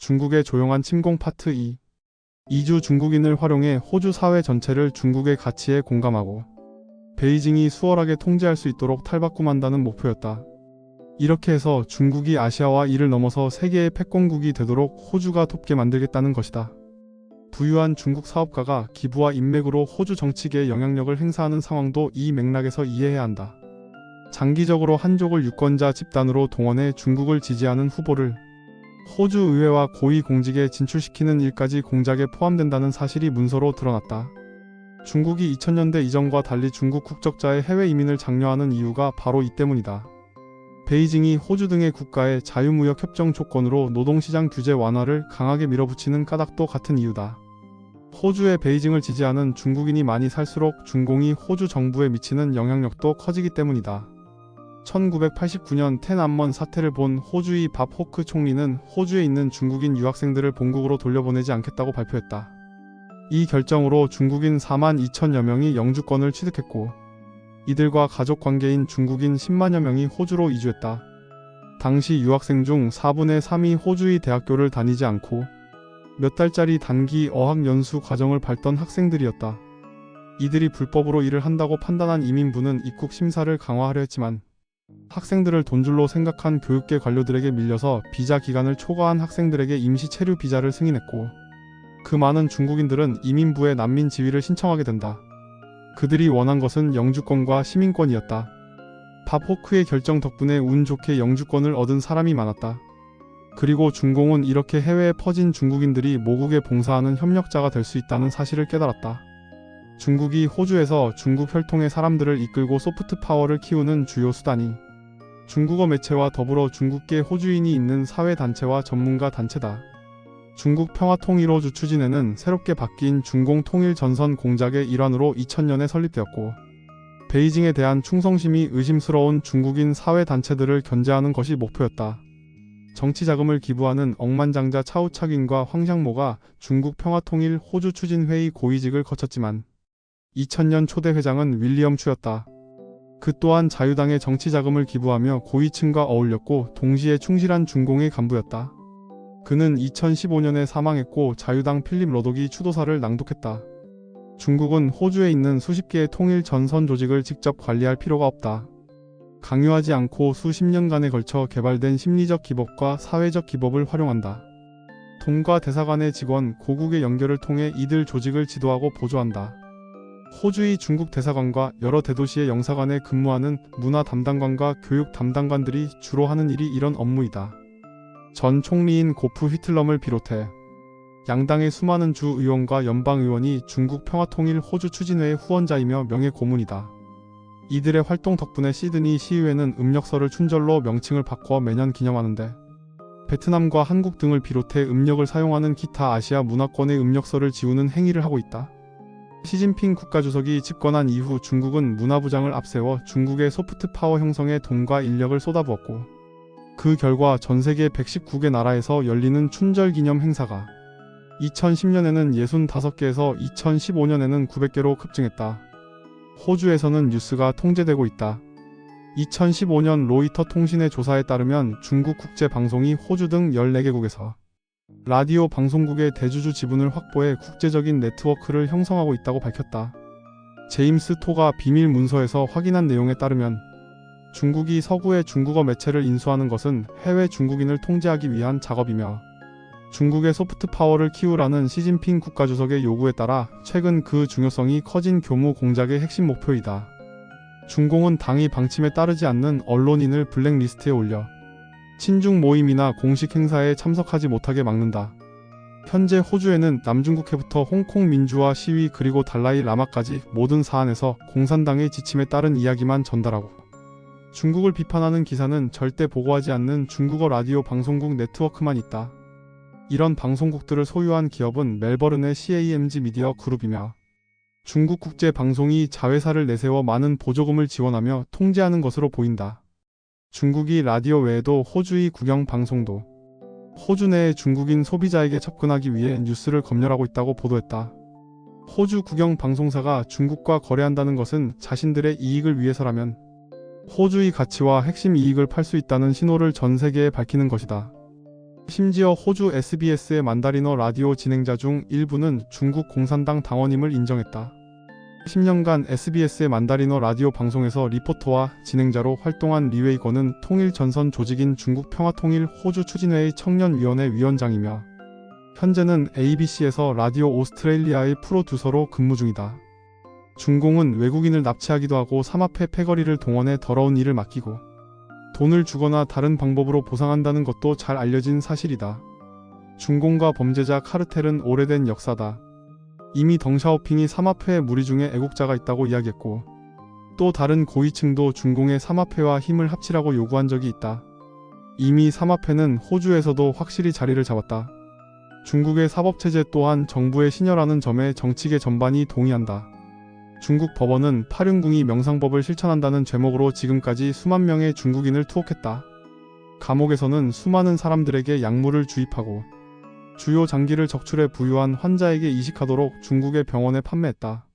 중국의 조용한 침공 파트 2. 이주 중국인을 활용해 호주 사회 전체를 중국의 가치에 공감하고 베이징이 수월하게 통제할 수 있도록 탈바꿈한다는 목표였다. 이렇게 해서 중국이 아시아와 이를 넘어서 세계의 패권국이 되도록 호주가 돕게 만들겠다는 것이다. 부유한 중국 사업가가 기부와 인맥으로 호주 정치계에 영향력을 행사하는 상황도 이 맥락에서 이해해야 한다. 장기적으로 한족을 유권자 집단으로 동원해 중국을 지지하는 후보를 호주 의회와 고위 공직에 진출시키는 일까지 공작에 포함된다는 사실이 문서로 드러났다. 중국이 2000년대 이전과 달리 중국 국적자의 해외 이민을 장려하는 이유가 바로 이 때문이다. 베이징이 호주 등의 국가의 자유무역 협정 조건으로 노동시장 규제 완화를 강하게 밀어붙이는 까닭도 같은 이유다. 호주의 베이징을 지지하는 중국인이 많이 살수록 중공이 호주 정부에 미치는 영향력도 커지기 때문이다. 1989년 텐안먼 사태를 본 호주의 밥 호크 총리는 호주에 있는 중국인 유학생들을 본국으로 돌려보내지 않겠다고 발표했다. 이 결정으로 중국인 4만 2천여 명이 영주권을 취득했고 이들과 가족관계인 중국인 10만여 명이 호주로 이주했다. 당시 유학생 중 4분의 3이 호주의 대학교를 다니지 않고 몇 달짜리 단기 어학연수 과정을 밟던 학생들이었다. 이들이 불법으로 일을 한다고 판단한 이민부는 입국 심사를 강화하려 했지만 학생들을 돈줄로 생각한 교육계 관료들에게 밀려서 비자 기간을 초과한 학생들에게 임시 체류 비자를 승인했고 그 많은 중국인들은 이민부에 난민 지위를 신청하게 된다. 그들이 원한 것은 영주권과 시민권이었다. 밥 호크의 결정 덕분에 운 좋게 영주권을 얻은 사람이 많았다. 그리고 중공은 이렇게 해외에 퍼진 중국인들이 모국에 봉사하는 협력자가 될 수 있다는 사실을 깨달았다. 중국이 호주에서 중국 혈통의 사람들을 이끌고 소프트 파워를 키우는 주요 수단이 중국어 매체와 더불어 중국계 호주인이 있는 사회단체와 전문가 단체다. 중국 평화통일호 추진회는 새롭게 바뀐 중공 통일 전선 공작의 일환으로 2000년에 설립되었고 베이징에 대한 충성심이 의심스러운 중국인 사회단체들을 견제하는 것이 목표였다. 정치자금을 기부하는 억만장자 차우차긴과 황샹모가 중국 평화통일 호주 추진회의 고위직을 거쳤지만 2000년 초대 회장은 윌리엄 추였다. 그 또한 자유당의 정치자금을 기부하며 고위층과 어울렸고 동시에 충실한 중공의 간부였다. 그는 2015년에 사망했고 자유당 필립 러독이 추도사를 낭독했다. 중국은 호주에 있는 수십 개의 통일 전선 조직을 직접 관리할 필요가 없다. 강요하지 않고 수십 년간에 걸쳐 개발된 심리적 기법과 사회적 기법을 활용한다. 동과 대사관의 직원, 고국의 연결을 통해 이들 조직을 지도하고 보조한다. 호주의 중국 대사관과 여러 대도시의 영사관에 근무하는 문화 담당관과 교육 담당관들이 주로 하는 일이 이런 업무이다. 전 총리인 고프 휘틀럼을 비롯해 양당의 수많은 주 의원과 연방 의원이 중국 평화통일 호주 추진회의 후원자이며 명예 고문이다. 이들의 활동 덕분에 시드니 시의회는 음력설을 춘절로 명칭을 바꿔 매년 기념하는데 베트남과 한국 등을 비롯해 음력을 사용하는 기타 아시아 문화권의 음력설을 지우는 행위를 하고 있다. 시진핑 국가주석이 집권한 이후 중국은 문화부장을 앞세워 중국의 소프트 파워 형성에 돈과 인력을 쏟아부었고 그 결과 전세계 119개 나라에서 열리는 춘절 기념 행사가 2010년에는 65개에서 2015년에는 900개로 급증했다. 호주에서는 뉴스가 통제되고 있다. 2015년 로이터 통신의 조사에 따르면 중국 국제방송이 호주 등 14개국에서 라디오 방송국의 대주주 지분을 확보해 국제적인 네트워크를 형성하고 있다고 밝혔다. 제임스 토가 비밀 문서에서 확인한 내용에 따르면 중국이 서구의 중국어 매체를 인수하는 것은 해외 중국인을 통제하기 위한 작업이며 중국의 소프트 파워를 키우라는 시진핑 국가주석의 요구에 따라 최근 그 중요성이 커진 교무 공작의 핵심 목표이다. 중공은 당의 방침에 따르지 않는 언론인을 블랙리스트에 올려 친중 모임이나 공식 행사에 참석하지 못하게 막는다. 현재 호주에는 남중국해부터 홍콩 민주화 시위 그리고 달라이 라마까지 모든 사안에서 공산당의 지침에 따른 이야기만 전달하고 중국을 비판하는 기사는 절대 보고하지 않는 중국어 라디오 방송국 네트워크만 있다. 이런 방송국들을 소유한 기업은 멜버른의 CAMG 미디어 그룹이며 중국 국제방송이 자회사를 내세워 많은 보조금을 지원하며 통제하는 것으로 보인다. 중국이 라디오 외에도 호주의 국영방송도 호주 내의 중국인 소비자에게 접근하기 위해 뉴스를 검열하고 있다고 보도했다. 호주 국영방송사가 중국과 거래한다는 것은 자신들의 이익을 위해서라면 호주의 가치와 핵심 이익을 팔 수 있다는 신호를 전 세계에 밝히는 것이다. 심지어 호주 SBS의 만다리너 라디오 진행자 중 일부는 중국 공산당 당원임을 인정했다. 10년간 SBS의 만다리너 라디오 방송에서 리포터와 진행자로 활동한 리웨이거는 통일 전선 조직인 중국평화통일 호주 추진회의 청년위원회 위원장이며 현재는 ABC에서 라디오 오스트레일리아의 프로듀서로 근무 중이다. 중공은 외국인을 납치하기도 하고 삼합회 패거리를 동원해 더러운 일을 맡기고 돈을 주거나 다른 방법으로 보상한다는 것도 잘 알려진 사실이다. 중공과 범죄자 카르텔은 오래된 역사다. 이미 덩샤오핑이 삼합회의 무리 중에 애국자가 있다고 이야기했고 또 다른 고위층도 중공의 삼합회와 힘을 합치라고 요구한 적이 있다. 이미 삼합회는 호주에서도 확실히 자리를 잡았다. 중국의 사법체제 또한 정부의 신여라는 점에 정치계 전반이 동의한다. 중국 법원은 파륜궁이 명상법을 실천한다는 죄목으로 지금까지 수만 명의 중국인을 투옥했다. 감옥에서는 수많은 사람들에게 약물을 주입하고 주요 장기를 적출해 부유한 환자에게 이식하도록 중국의 병원에 판매했다.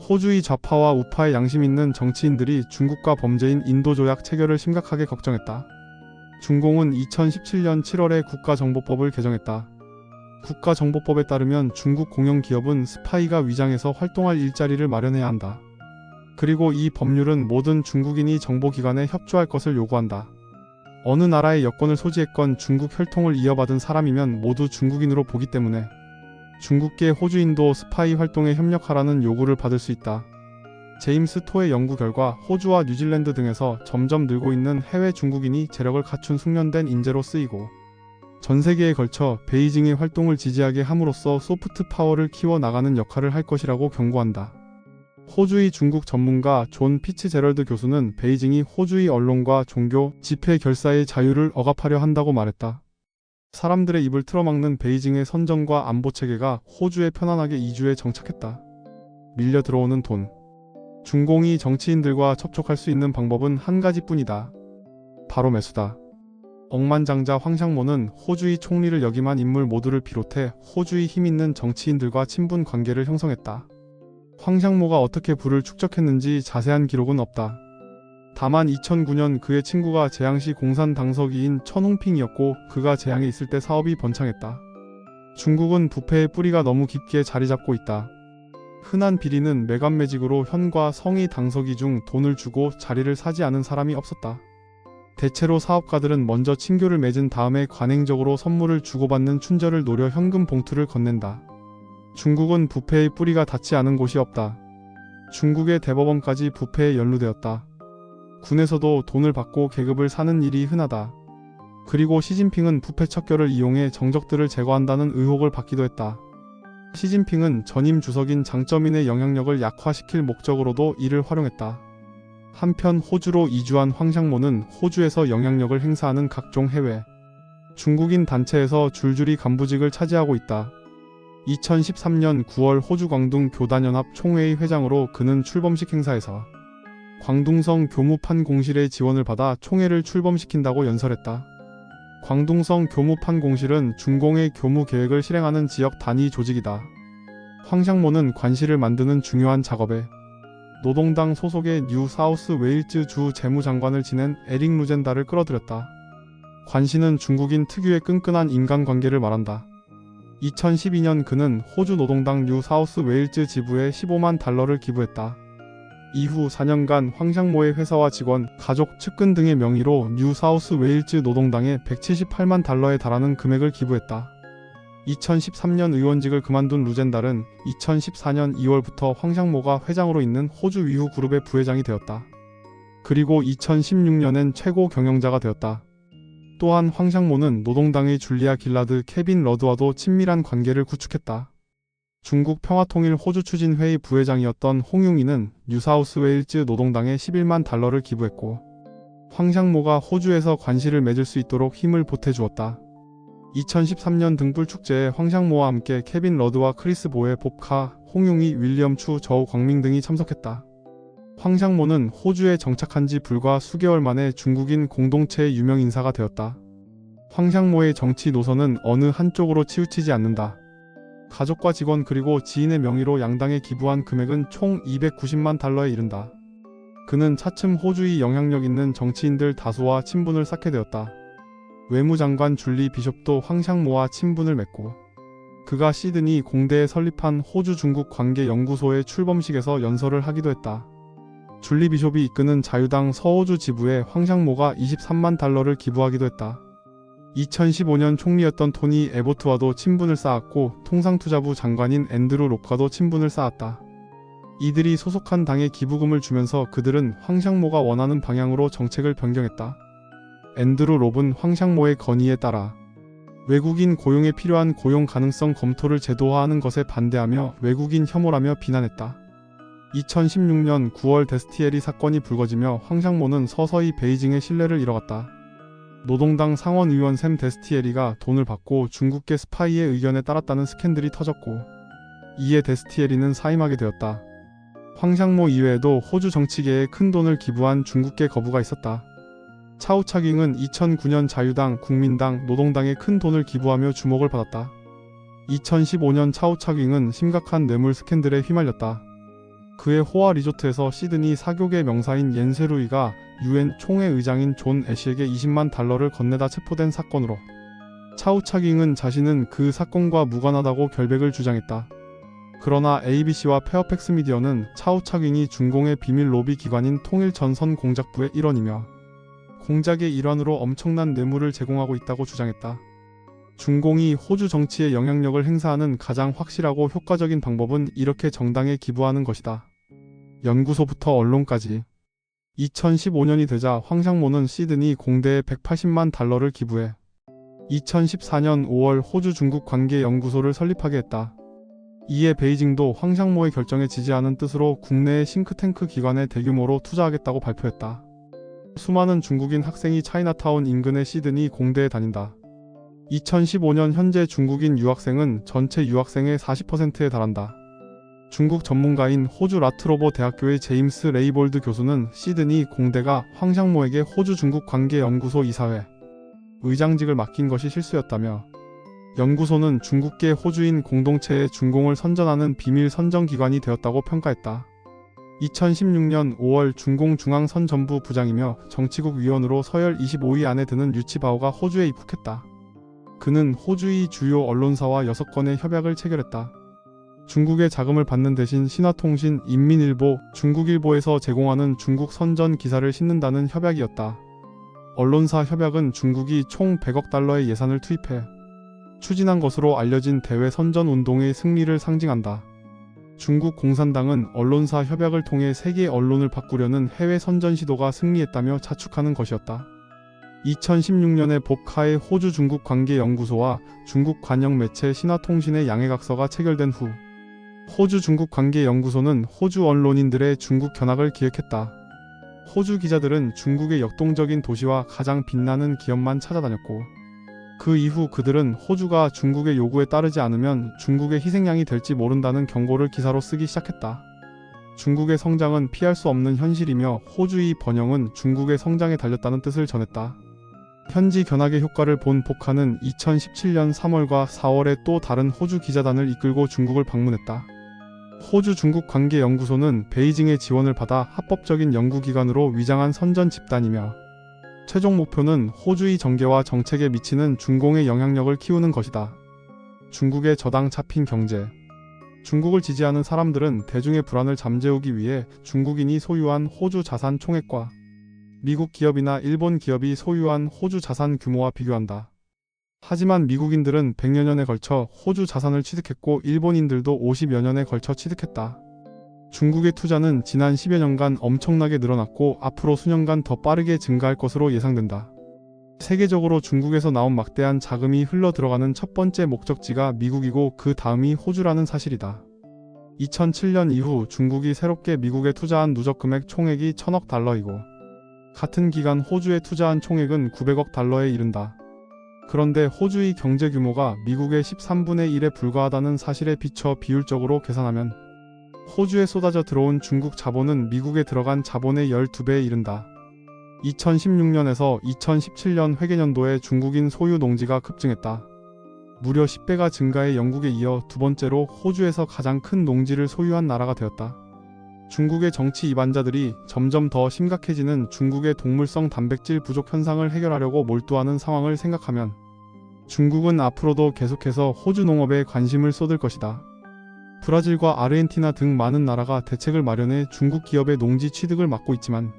호주의 좌파와 우파의 양심 있는 정치인들이 중국과 범죄인 인도조약 체결을 심각하게 걱정했다. 중공은 2017년 7월에 국가정보법을 개정했다. 국가정보법에 따르면 중국 공영기업은 스파이가 위장해서 활동할 일자리를 마련해야 한다. 그리고 이 법률은 모든 중국인이 정보기관에 협조할 것을 요구한다. 어느 나라의 여권을 소지했건 중국 혈통을 이어받은 사람이면 모두 중국인으로 보기 때문에 중국계 호주인도 스파이 활동에 협력하라는 요구를 받을 수 있다. 제임스 토의 연구 결과 호주와 뉴질랜드 등에서 점점 늘고 있는 해외 중국인이 재력을 갖춘 숙련된 인재로 쓰이고 전 세계에 걸쳐 베이징의 활동을 지지하게 함으로써 소프트 파워를 키워나가는 역할을 할 것이라고 경고한다. 호주의 중국 전문가 존 피츠제럴드 교수는 베이징이 호주의 언론과 종교, 집회 결사의 자유를 억압하려 한다고 말했다. 사람들의 입을 틀어막는 베이징의 선정과 안보 체계가 호주에 편안하게 이주해 정착했다. 밀려 들어오는 돈. 중공이 정치인들과 접촉할 수 있는 방법은 한 가지뿐이다. 바로 매수다. 억만장자 황샹모는 호주의 총리를 역임한 인물 모두를 비롯해 호주의 힘있는 정치인들과 친분 관계를 형성했다. 황샹모가 어떻게 부를 축적했는지 자세한 기록은 없다. 다만 2009년 그의 친구가 재앙시 공산 당서기인 천홍핑이었고 그가 재앙에 있을 때 사업이 번창했다. 중국은 부패의 뿌리가 너무 깊게 자리 잡고 있다. 흔한 비리는 매간매직으로 현과 성의 당서기 중 돈을 주고 자리를 사지 않은 사람이 없었다. 대체로 사업가들은 먼저 친교를 맺은 다음에 관행적으로 선물을 주고받는 춘절을 노려 현금 봉투를 건넨다. 중국은 부패의 뿌리가 닿지 않은 곳이 없다. 중국의 대법원까지 부패에 연루되었다. 군에서도 돈을 받고 계급을 사는 일이 흔하다. 그리고 시진핑은 부패 척결을 이용해 정적들을 제거한다는 의혹을 받기도 했다. 시진핑은 전임 주석인 장쩌민의 영향력을 약화시킬 목적으로도 이를 활용했다. 한편 호주로 이주한 황샹모는 호주에서 영향력을 행사하는 각종 해외 중국인 단체에서 줄줄이 간부직을 차지하고 있다. 2013년 9월 호주 광둥 교단연합 총회의 회장으로 그는 출범식 행사에서 광둥성 교무판 공실의 지원을 받아 총회를 출범시킨다고 연설했다. 광둥성 교무판 공실은 중공의 교무 계획을 실행하는 지역 단위 조직이다. 황샹모는 관실을 만드는 중요한 작업에 노동당 소속의 뉴 사우스 웨일즈 주 재무장관을 지낸 에릭 루젠다를 끌어들였다. 관시는 중국인 특유의 끈끈한 인간관계를 말한다. 2012년 그는 호주 노동당 뉴 사우스 웨일즈 지부에 15만 달러를 기부했다. 이후 4년간 황샹모의 회사와 직원, 가족, 측근 등의 명의로 뉴 사우스 웨일즈 노동당에 178만 달러에 달하는 금액을 기부했다. 2013년 의원직을 그만둔 루젠달은 2014년 2월부터 황샹모가 회장으로 있는 호주 위후 그룹의 부회장이 되었다. 그리고 2016년엔 최고 경영자가 되었다. 또한 황샹모는 노동당의 줄리아 길라드, 케빈 러드와도 친밀한 관계를 구축했다. 중국 평화통일 호주 추진회의 부회장이었던 홍융이는 뉴사우스웨일즈 노동당에 11만 달러를 기부했고 황샹모가 호주에서 관실을 맺을 수 있도록 힘을 보태주었다. 2013년 등불 축제에 황샹모와 함께 케빈 러드와 크리스 보에, 봅 카, 홍융이, 윌리엄 추, 저우 광밍 등이 참석했다. 황샹모는 호주에 정착한 지 불과 수개월 만에 중국인 공동체의 유명 인사가 되었다. 황샹모의 정치 노선은 어느 한쪽으로 치우치지 않는다. 가족과 직원 그리고 지인의 명의로 양당에 기부한 금액은 총 290만 달러에 이른다. 그는 차츰 호주의 영향력 있는 정치인들 다수와 친분을 쌓게 되었다. 외무장관 줄리 비숍도 황샹모와 친분을 맺고 그가 시드니 공대에 설립한 호주 중국 관계 연구소의 출범식에서 연설을 하기도 했다. 줄리 비숍이 이끄는 자유당 서호주 지부에 황샹모가 23만 달러를 기부하기도 했다. 2015년 총리였던 토니 에보트와도 친분을 쌓았고 통상투자부 장관인 앤드루 롭과도 친분을 쌓았다. 이들이 소속한 당에 기부금을 주면서 그들은 황샹모가 원하는 방향으로 정책을 변경했다. 앤드루 롭은 황샹모의 건의에 따라 외국인 고용에 필요한 고용 가능성 검토를 제도화하는 것에 반대하며 외국인 혐오라며 비난했다. 2016년 9월 데스티에리 사건이 불거지며 황샹모는 서서히 베이징의 신뢰를 잃어갔다. 노동당 상원의원 샘 데스티에리가 돈을 받고 중국계 스파이의 의견에 따랐다는 스캔들이 터졌고 이에 데스티에리는 사임하게 되었다. 황샹모 이외에도 호주 정치계에 큰 돈을 기부한 중국계 거부가 있었다. 차우차깅은 2009년 자유당, 국민당, 노동당에 큰 돈을 기부하며 주목을 받았다. 2015년 차우차깅은 심각한 뇌물 스캔들에 휘말렸다. 그의 호화 리조트에서 시드니 사교계 명사인 옌세루이가 UN 총회 의장인 존 애쉬에게 20만 달러를 건네다 체포된 사건으로 차우차깅은 자신은 그 사건과 무관하다고 결백을 주장했다. 그러나 ABC와 페어팩스 미디어는 차우차깅이 중공의 비밀 로비 기관인 통일전선공작부의 일원이며 공작의 일환으로 엄청난 뇌물을 제공하고 있다고 주장했다. 중공이 호주 정치에 영향력을 행사하는 가장 확실하고 효과적인 방법은 이렇게 정당에 기부하는 것이다. 연구소부터 언론까지. 2015년이 되자 황샹모는 시드니 공대에 180만 달러를 기부해 2014년 5월 호주 중국 관계 연구소를 설립하게 했다. 이에 베이징도 황샹모의 결정에 지지하는 뜻으로 국내의 싱크탱크 기관에 대규모로 투자하겠다고 발표했다. 수많은 중국인 학생이 차이나타운 인근의 시드니 공대에 다닌다. 2015년 현재 중국인 유학생은 전체 유학생의 40%에 달한다. 중국 전문가인 호주 라트로버 대학교의 제임스 레이볼드 교수는 시드니 공대가 황샹모에게 호주 중국 관계 연구소 이사회 의장직을 맡긴 것이 실수였다며 연구소는 중국계 호주인 공동체의 중공을 선전하는 비밀 선정기관이 되었다고 평가했다. 2016년 5월 중공중앙선전부 부장이며 정치국 위원으로 서열 25위 안에 드는 유치바오가 호주에 입국했다. 그는 호주의 주요 언론사와 6건의 협약을 체결했다. 중국의 자금을 받는 대신 신화통신, 인민일보, 중국일보에서 제공하는 중국 선전 기사를 싣는다는 협약이었다. 언론사 협약은 중국이 총 100억 달러의 예산을 투입해 추진한 것으로 알려진 대외 선전 운동의 승리를 상징한다. 중국 공산당은 언론사 협약을 통해 세계 언론을 바꾸려는 해외 선전 시도가 승리했다며 자축하는 것이었다. 2016년에 복하의 호주 중국 관계 연구소와 중국 관영 매체 신화통신의 양해각서가 체결된 후 호주 중국 관계 연구소는 호주 언론인들의 중국 견학을 기획했다. 호주 기자들은 중국의 역동적인 도시와 가장 빛나는 기업만 찾아다녔고 그 이후 그들은 호주가 중국의 요구에 따르지 않으면 중국의 희생양이 될지 모른다는 경고를 기사로 쓰기 시작했다. 중국의 성장은 피할 수 없는 현실이며 호주의 번영은 중국의 성장에 달렸다는 뜻을 전했다. 현지 견학의 효과를 본 복하는 2017년 3월과 4월에 또 다른 호주 기자단을 이끌고 중국을 방문했다. 호주 중국 관계 연구소는 베이징의 지원을 받아 합법적인 연구기관으로 위장한 선전 집단이며 최종 목표는 호주의 정계와 정책에 미치는 중공의 영향력을 키우는 것이다. 중국의 저당 잡힌 경제. 중국을 지지하는 사람들은 대중의 불안을 잠재우기 위해 중국인이 소유한 호주 자산 총액과 미국 기업이나 일본 기업이 소유한 호주 자산 규모와 비교한다. 하지만 미국인들은 100여 년에 걸쳐 호주 자산을 취득했고 일본인들도 50여 년에 걸쳐 취득했다. 중국의 투자는 지난 10여 년간 엄청나게 늘어났고 앞으로 수년간 더 빠르게 증가할 것으로 예상된다. 세계적으로 중국에서 나온 막대한 자금이 흘러 들어가는 첫 번째 목적지가 미국이고 그 다음이 호주라는 사실이다. 2007년 이후 중국이 새롭게 미국에 투자한 누적 금액 총액이 1000억 달러이고 같은 기간 호주에 투자한 총액은 900억 달러에 이른다. 그런데 호주의 경제 규모가 미국의 13분의 1에 불과하다는 사실에 비춰 비율적으로 계산하면 호주에 쏟아져 들어온 중국 자본은 미국에 들어간 자본의 12배에 이른다. 2016년에서 2017년 회계년도에 중국인 소유 농지가 급증했다. 무려 10배가 증가해 영국에 이어 두 번째로 호주에서 가장 큰 농지를 소유한 나라가 되었다. 중국의 정치 이반자들이 점점 더 심각해지는 중국의 동물성 단백질 부족 현상을 해결하려고 몰두하는 상황을 생각하면 중국은 앞으로도 계속해서 호주 농업에 관심을 쏟을 것이다. 브라질과 아르헨티나 등 많은 나라가 대책을 마련해 중국 기업의 농지 취득을 막고 있지만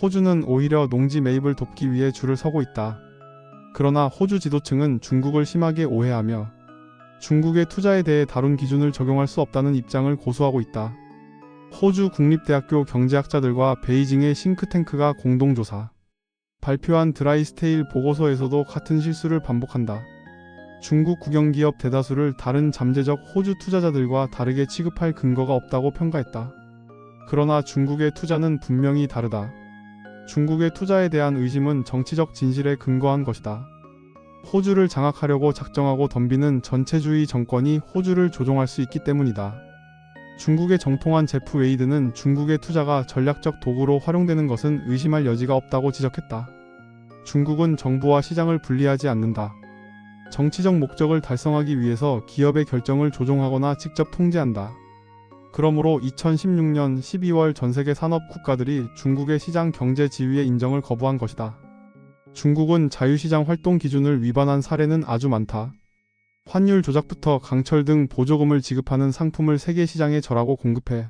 호주는 오히려 농지 매입을 돕기 위해 줄을 서고 있다. 그러나 호주 지도층은 중국을 심하게 오해하며 중국의 투자에 대해 다른 기준을 적용할 수 없다는 입장을 고수하고 있다. 호주 국립대학교 경제학자들과 베이징의 싱크탱크가 공동조사 발표한 드라이스테일 보고서에서도 같은 실수를 반복한다. 중국 국영기업 대다수를 다른 잠재적 호주 투자자들과 다르게 취급할 근거가 없다고 평가했다. 그러나 중국의 투자는 분명히 다르다. 중국의 투자에 대한 의심은 정치적 진실에 근거한 것이다. 호주를 장악하려고 작정하고 덤비는 전체주의 정권이 호주를 조종할 수 있기 때문이다. 중국의 정통한 제프 웨이드는 중국의 투자가 전략적 도구로 활용되는 것은 의심할 여지가 없다고 지적했다. 중국은 정부와 시장을 분리하지 않는다. 정치적 목적을 달성하기 위해서 기업의 결정을 조종하거나 직접 통제한다. 그러므로 2016년 12월 전세계 산업 국가들이 중국의 시장 경제 지위의 인정을 거부한 것이다. 중국은 자유시장 활동 기준을 위반한 사례는 아주 많다. 환율 조작부터 강철 등 보조금을 지급하는 상품을 세계 시장에 절하고 공급해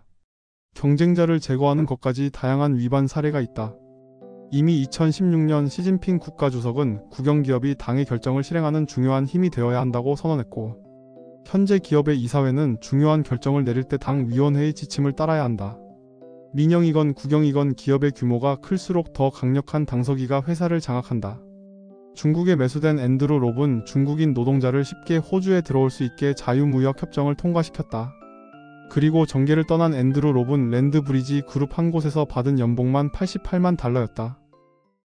경쟁자를 제거하는 것까지 다양한 위반 사례가 있다. 이미 2016년 시진핑 국가주석은 국영기업이 당의 결정을 실행하는 중요한 힘이 되어야 한다고 선언했고, 현재 기업의 이사회는 중요한 결정을 내릴 때 당 위원회의 지침을 따라야 한다. 민영이건 국영이건 기업의 규모가 클수록 더 강력한 당서기가 회사를 장악한다. 중국에 매수된 앤드루 롭은 중국인 노동자를 쉽게 호주에 들어올 수 있게 자유무역 협정을 통과시켰다. 그리고 정계를 떠난 앤드루 롭은 랜드브리지 그룹 한 곳에서 받은 연봉만 $88만 달러였다.